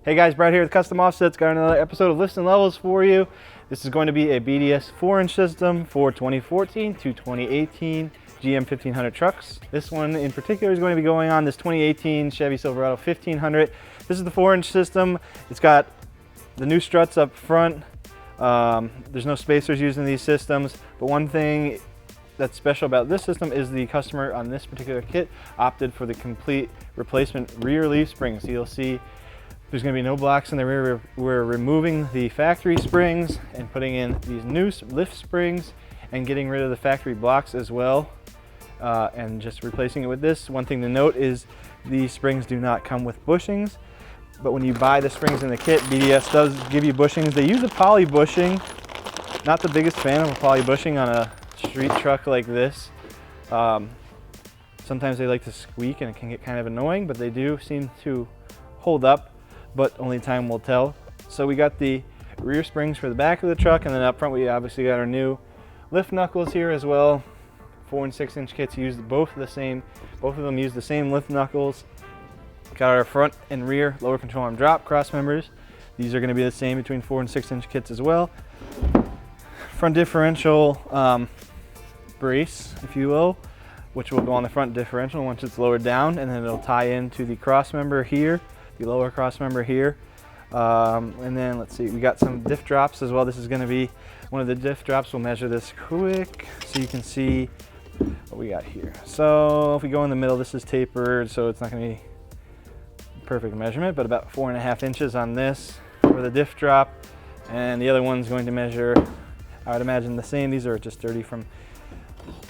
Hey guys, Brad here with Custom Offsets. Got another episode of Lifts and Levels for you. This is going to be a BDS 4-inch system for 2014 to 2018 GM 1500 trucks. This one in particular is going to be going on this 2018 Chevy Silverado 1500. This is the 4-inch system. It's got the new struts up front. There's no spacers used in these systems, but one thing that's special about this system is the customer on this particular kit opted for the complete replacement rear leaf springs. So you'll see there's going to be no blocks in the rear. We're removing the factory springs and putting in these new lift springs and getting rid of the factory blocks as well, and just replacing it with this. One thing to note is these springs do not come with bushings, but when you buy the springs in the kit, BDS does give you bushings. They use a poly bushing. Not the biggest fan of a poly bushing on a street truck like this. Sometimes they like to squeak and it can get kind of annoying, but they do seem to hold up, but only time will tell. So we got the rear springs for the back of the truck, and then up front we obviously got our new lift knuckles here as well. 4 and 6 inch kits use both of them use the same lift knuckles. Got our front and rear lower control arm drop cross members. These are going to be the same between 4 and 6 inch kits as well. Front differential brace, if you will, which will go on the front differential once it's lowered down, and then it'll tie into the cross member here, the lower cross member here. And then let's see, we got some diff drops as well. This is going to be one of the diff drops. We'll measure this quick so you can see what we got here. So if we go in the middle, this is tapered, so it's not going to be perfect measurement, but about 4.5 inches on this for the diff drop. And the other one's going to measure, I would imagine, the same. These are just dirty from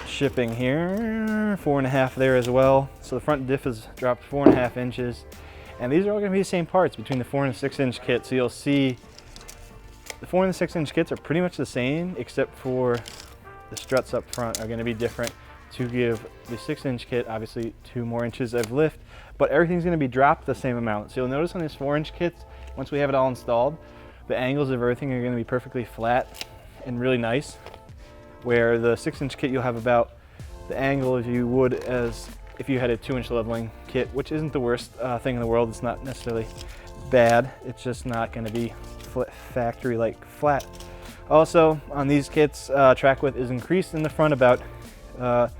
shipping here. 4.5 there as well. So the front diff is dropped 4.5 inches. And these are all going to be the same parts between the 4 and 6 inch kit. So you'll see the 4 and the 6 inch kits are pretty much the same, except for the struts up front are going to be different to give the 6 inch kit obviously 2 more inches of lift, but everything's going to be dropped the same amount. So you'll notice on these 4 inch kits, once we have it all installed, the angles of everything are going to be perfectly flat and really nice, where the 6 inch kit you'll have about the angle as you would as if you had a 2 inch leveling kit, which isn't the worst thing in the world. It's not necessarily bad, it's just not going to be factory like flat. Also on these kits, track width is increased in the front about 1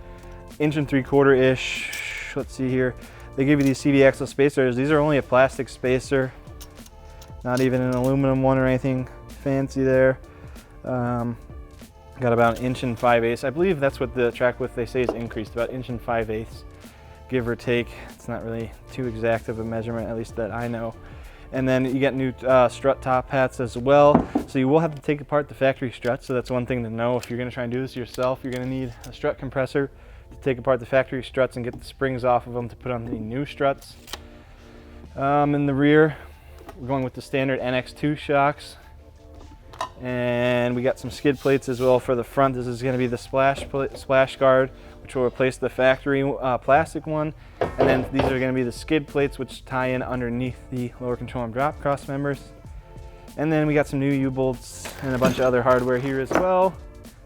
3/4 ish. Let's see here, they give you these CV axle spacers. These are only a plastic spacer, not even an aluminum one or anything fancy there. Got about 1 5/8 inches. I believe that's what the track width they say is increased, about 1 5/8 inches, give or take. It's not really too exact of a measurement, at least that I know. And then you get new strut top hats as well. So you will have to take apart the factory struts. So that's one thing to know. If you're going to try and do this yourself, you're going to need a strut compressor to take apart the factory struts and get the springs off of them to put on the new struts. In the rear, we're going with the standard NX2 shocks. And we got some skid plates as well for the front. This is going to be the splash guard, which will replace the factory plastic one. And then these are going to be the skid plates, which tie in underneath the lower control arm drop cross members. And then we got some new U-bolts and a bunch of other hardware here as well.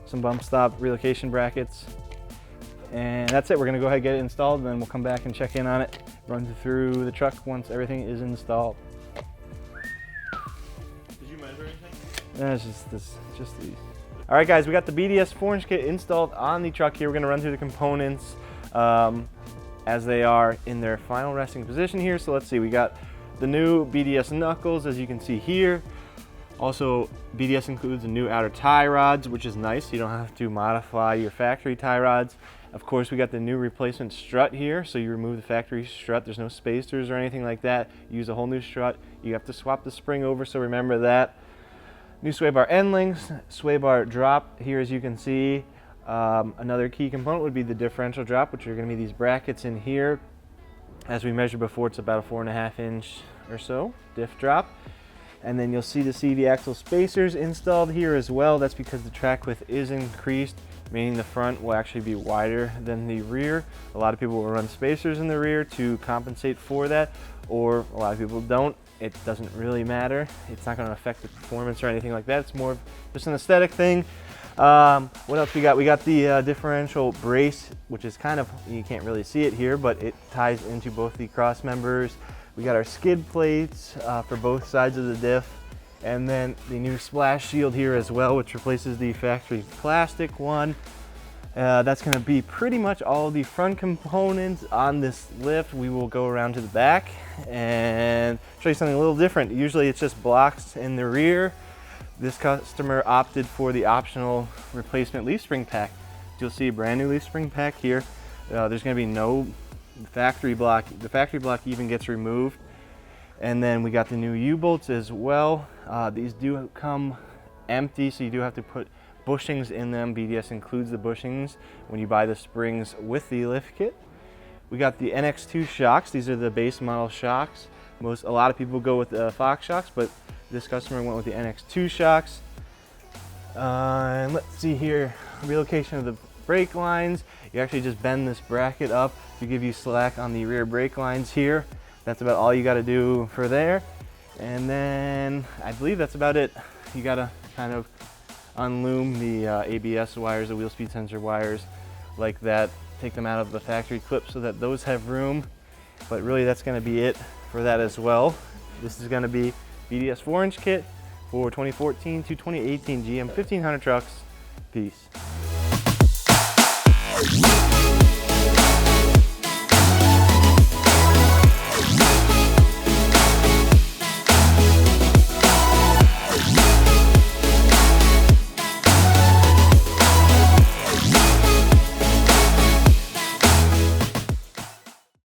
Some bump stop relocation brackets. And that's it. We're going to go ahead and get it installed, and then we'll come back and check in on it, run through the truck once everything is installed. Did you measure anything? It's just these. All right, guys, we got the BDS 4-inch kit installed on the truck here. We're going to run through the components as they are in their final resting position here. So let's see, we got the new BDS knuckles, as you can see here. Also, BDS includes the new outer tie rods, which is nice. You don't have to modify your factory tie rods. Of course, we got the new replacement strut here. So you remove the factory strut. There's no spacers or anything like that. You use a whole new strut. You have to swap the spring over, so remember that. New sway bar end links, sway bar drop here, as you can see. Another key component would be the differential drop, which are going to be these brackets in here. As we measured before, it's about a 4.5 inch or so diff drop. And then you'll see the CV axle spacers installed here as well. That's because the track width is increased, meaning the front will actually be wider than the rear. A lot of people will run spacers in the rear to compensate for that, or a lot of people don't. It doesn't really matter. It's not going to affect the performance or anything like that. It's more of just an aesthetic thing. What else we got? We got the differential brace, which is kind of, you can't really see it here, but it ties into both the cross members We got our skid plates for both sides of the diff, and then the new splash shield here as well, which replaces the factory plastic one. That's going to be pretty much all the front components on this lift. We will go around to the back and show you something a little different. Usually it's just blocks in the rear. This customer opted for the optional replacement leaf spring pack. You'll see a brand new leaf spring pack here. There's going to be no factory block. The factory block even gets removed. And then we got the new U-bolts as well. These do come empty, so you do have to put bushings in them. BDS includes the bushings when you buy the springs with the lift kit. We got the NX2 shocks. These are the base model shocks. A lot of people go with the Fox shocks, but this customer went with the NX2 shocks. And let's see here, relocation of the brake lines. You actually just bend this bracket up to give you slack on the rear brake lines here. That's about all you got to do for there. And then I believe that's about it. You got to kind of unloom the ABS wires, the wheel speed sensor wires like that, take them out of the factory clip so that those have room. But really that's going to be it for that as well. This is going to be BDS 4-inch kit for 2014 to 2018 GM 1500 trucks. Peace.